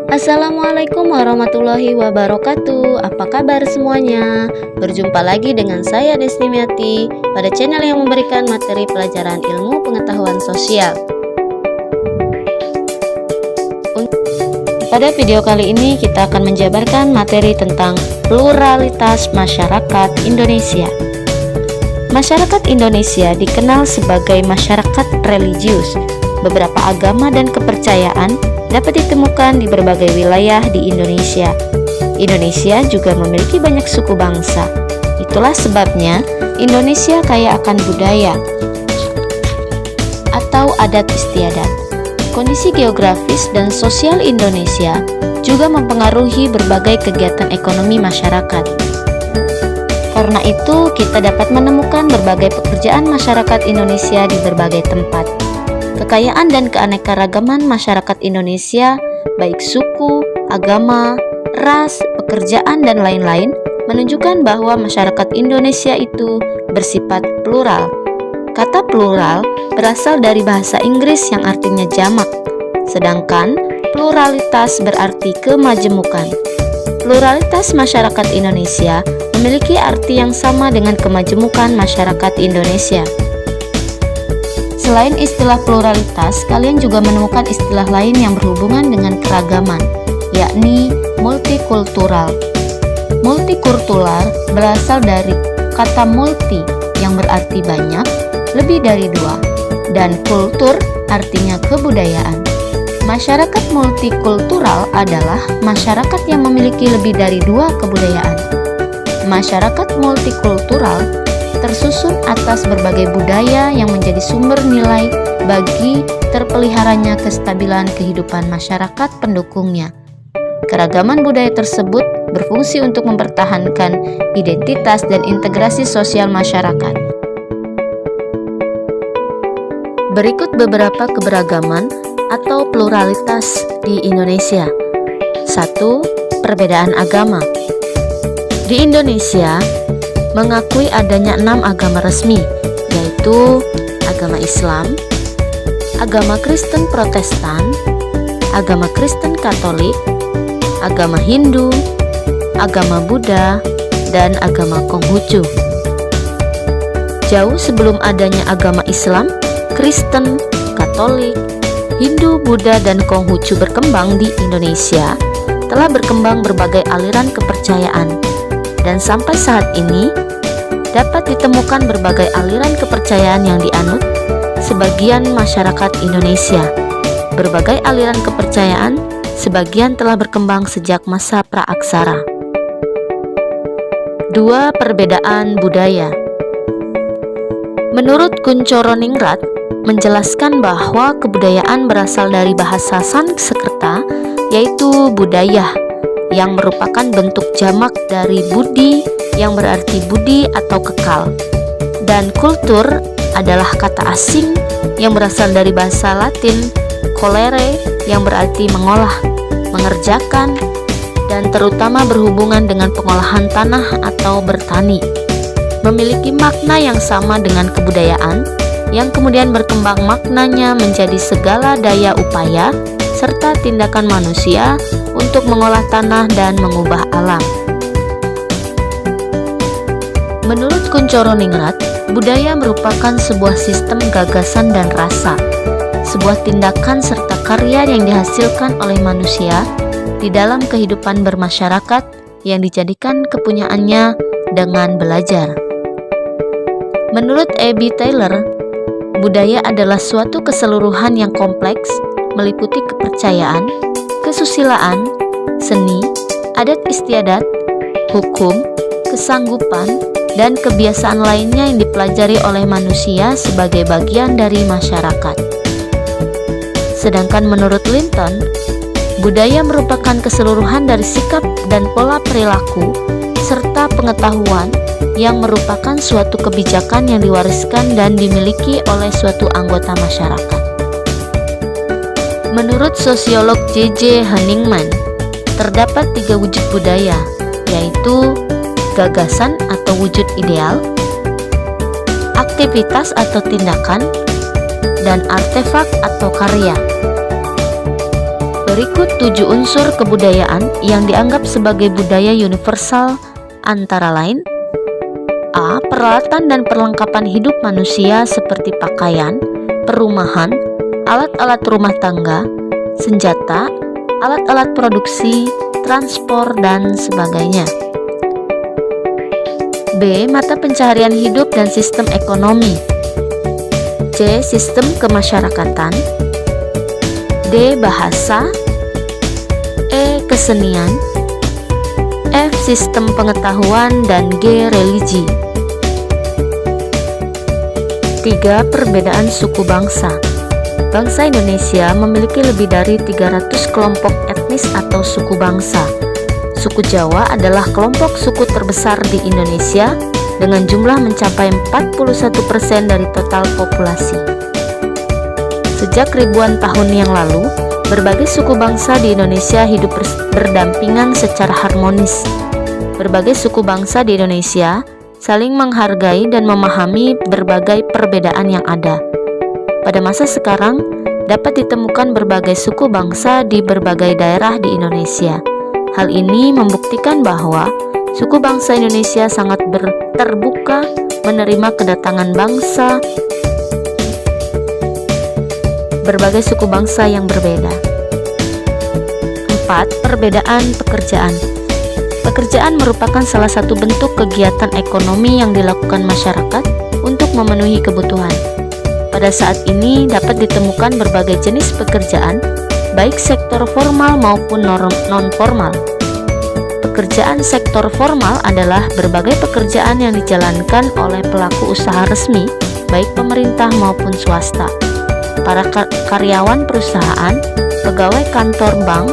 Assalamualaikum warahmatullahi wabarakatuh. Apa kabar semuanya? Berjumpa lagi dengan saya Desnimiati pada channel yang memberikan materi pelajaran ilmu pengetahuan sosial. Pada video kali ini kita akan menjabarkan materi tentang pluralitas masyarakat Indonesia. Masyarakat Indonesia dikenal sebagai masyarakat religius. Beberapa agama dan kepercayaan dapat ditemukan di berbagai wilayah di Indonesia. Indonesia juga memiliki banyak suku bangsa. Itulah sebabnya Indonesia kaya akan budaya atau adat istiadat. Kondisi geografis dan sosial Indonesia juga mempengaruhi berbagai kegiatan ekonomi masyarakat. Karena itu, kita dapat menemukan berbagai pekerjaan masyarakat Indonesia di berbagai tempat. Kekayaan dan keanekaragaman masyarakat Indonesia, baik suku, agama, ras, pekerjaan, dan lain-lain, menunjukkan bahwa masyarakat Indonesia itu bersifat plural. Kata plural berasal dari bahasa Inggris yang artinya jamak, sedangkan pluralitas berarti kemajemukan. Pluralitas masyarakat Indonesia memiliki arti yang sama dengan kemajemukan masyarakat Indonesia. Selain istilah pluralitas, kalian juga menemukan istilah lain yang berhubungan dengan keragaman, yakni multikultural. Multikultural berasal dari kata multi yang berarti banyak, lebih dari dua, dan kultur artinya kebudayaan. Masyarakat multikultural adalah masyarakat yang memiliki lebih dari dua kebudayaan. Masyarakat multikultural tersusun atas berbagai budaya yang menjadi sumber nilai bagi terpeliharanya kestabilan kehidupan masyarakat pendukungnya. Keragaman budaya tersebut berfungsi untuk mempertahankan identitas dan integrasi sosial masyarakat. Berikut beberapa keberagaman atau pluralitas di Indonesia. 1. Perbedaan agama. Di Indonesia mengakui adanya 6 agama resmi, yaitu agama Islam, agama Kristen Protestan, agama Kristen Katolik, agama Hindu, agama Buddha, dan agama Konghucu. Jauh sebelum adanya agama Islam, Kristen, Katolik, Hindu, Buddha, dan Konghucu berkembang di Indonesia, telah berkembang berbagai aliran kepercayaan, dan sampai saat ini dapat ditemukan berbagai aliran kepercayaan yang dianut sebagian masyarakat Indonesia. Berbagai aliran kepercayaan sebagian telah berkembang sejak masa praaksara. 2. Perbedaan budaya. Menurut Kunchoro-Ningrat menjelaskan bahwa kebudayaan berasal dari bahasa Sanskerta, yaitu budaya, yang merupakan bentuk jamak dari budi yang berarti budi atau kekal, dan kultur adalah kata asing yang berasal dari bahasa Latin colere yang berarti mengolah, mengerjakan, dan terutama berhubungan dengan pengolahan tanah atau bertani. Memiliki makna yang sama dengan kebudayaan yang kemudian berkembang maknanya menjadi segala daya upaya serta tindakan manusia untuk mengolah tanah dan mengubah alam. Menurut Kunchoro-Ningrat, budaya merupakan sebuah sistem gagasan dan rasa, sebuah tindakan serta karya yang dihasilkan oleh manusia di dalam kehidupan bermasyarakat yang dijadikan kepunyaannya dengan belajar. Menurut A.B. Taylor, budaya adalah suatu keseluruhan yang kompleks, meliputi kepercayaan, kesusilaan, seni, adat istiadat, hukum, kesanggupan, dan kebiasaan lainnya yang dipelajari oleh manusia sebagai bagian dari masyarakat. Sedangkan menurut Linton, budaya merupakan keseluruhan dari sikap dan pola perilaku serta pengetahuan yang merupakan suatu kebijakan yang diwariskan dan dimiliki oleh suatu anggota masyarakat. Menurut sosiolog J.J. Honigman, terdapat 3 wujud budaya, yaitu gagasan atau wujud ideal, aktivitas atau tindakan, dan artefak atau karya. Berikut 7 unsur kebudayaan yang dianggap sebagai budaya universal, antara lain: A. Peralatan dan perlengkapan hidup manusia seperti pakaian, perumahan, alat-alat rumah tangga, senjata, alat-alat produksi, transport, dan sebagainya. B. Mata pencaharian hidup dan sistem ekonomi. C. Sistem kemasyarakatan. D. Bahasa. E. Kesenian. F. Sistem pengetahuan, dan G. Religi. 3. Perbedaan suku bangsa. Bangsa Indonesia memiliki lebih dari 300 kelompok etnis atau suku bangsa. Suku Jawa adalah kelompok suku terbesar di Indonesia dengan jumlah mencapai 41% dari total populasi. Sejak ribuan tahun yang lalu, berbagai suku bangsa di Indonesia hidup berdampingan secara harmonis. Berbagai suku bangsa di Indonesia saling menghargai dan memahami berbagai perbedaan yang ada. Pada masa sekarang, dapat ditemukan berbagai suku bangsa di berbagai daerah di Indonesia. Hal ini membuktikan bahwa suku bangsa Indonesia sangat terbuka menerima kedatangan berbagai suku bangsa yang berbeda. 4. Perbedaan pekerjaan. Pekerjaan merupakan salah satu bentuk kegiatan ekonomi yang dilakukan masyarakat untuk memenuhi kebutuhan. Pada saat ini dapat ditemukan berbagai jenis pekerjaan, baik sektor formal maupun non-formal. Pekerjaan sektor formal adalah berbagai pekerjaan yang dijalankan oleh pelaku usaha resmi, baik pemerintah maupun swasta. Para karyawan perusahaan, pegawai kantor bank,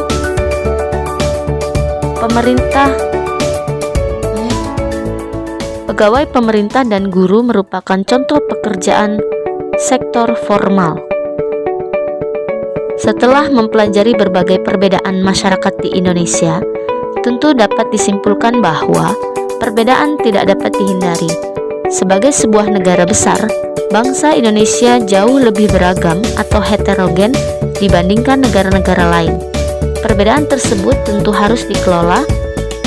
pegawai pemerintah dan guru merupakan contoh pekerjaan sektor formal. Setelah mempelajari berbagai perbedaan masyarakat di Indonesia, tentu dapat disimpulkan bahwa perbedaan tidak dapat dihindari. Sebagai sebuah negara besar, bangsa Indonesia jauh lebih beragam atau heterogen dibandingkan negara-negara lain. Perbedaan tersebut tentu harus dikelola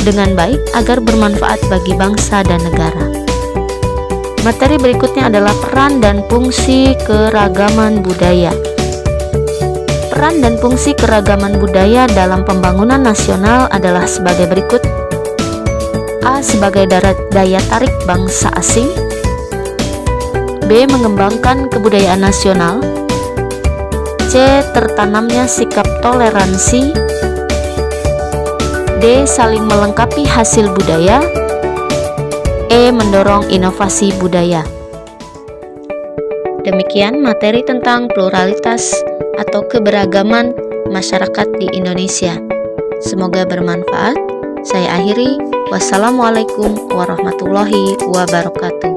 dengan baik agar bermanfaat bagi bangsa dan negara. Materi berikutnya adalah peran dan fungsi keragaman budaya. Peran dan fungsi keragaman budaya dalam pembangunan nasional adalah sebagai berikut. A. Sebagai daya tarik bangsa asing. B. Mengembangkan kebudayaan nasional. C. Tertanamnya sikap toleransi. D. Saling melengkapi hasil budaya. E. Mendorong inovasi budaya. Demikian materi tentang pluralitas atau keberagaman masyarakat di Indonesia. Semoga bermanfaat. Saya akhiri. Wassalamualaikum warahmatullahi wabarakatuh.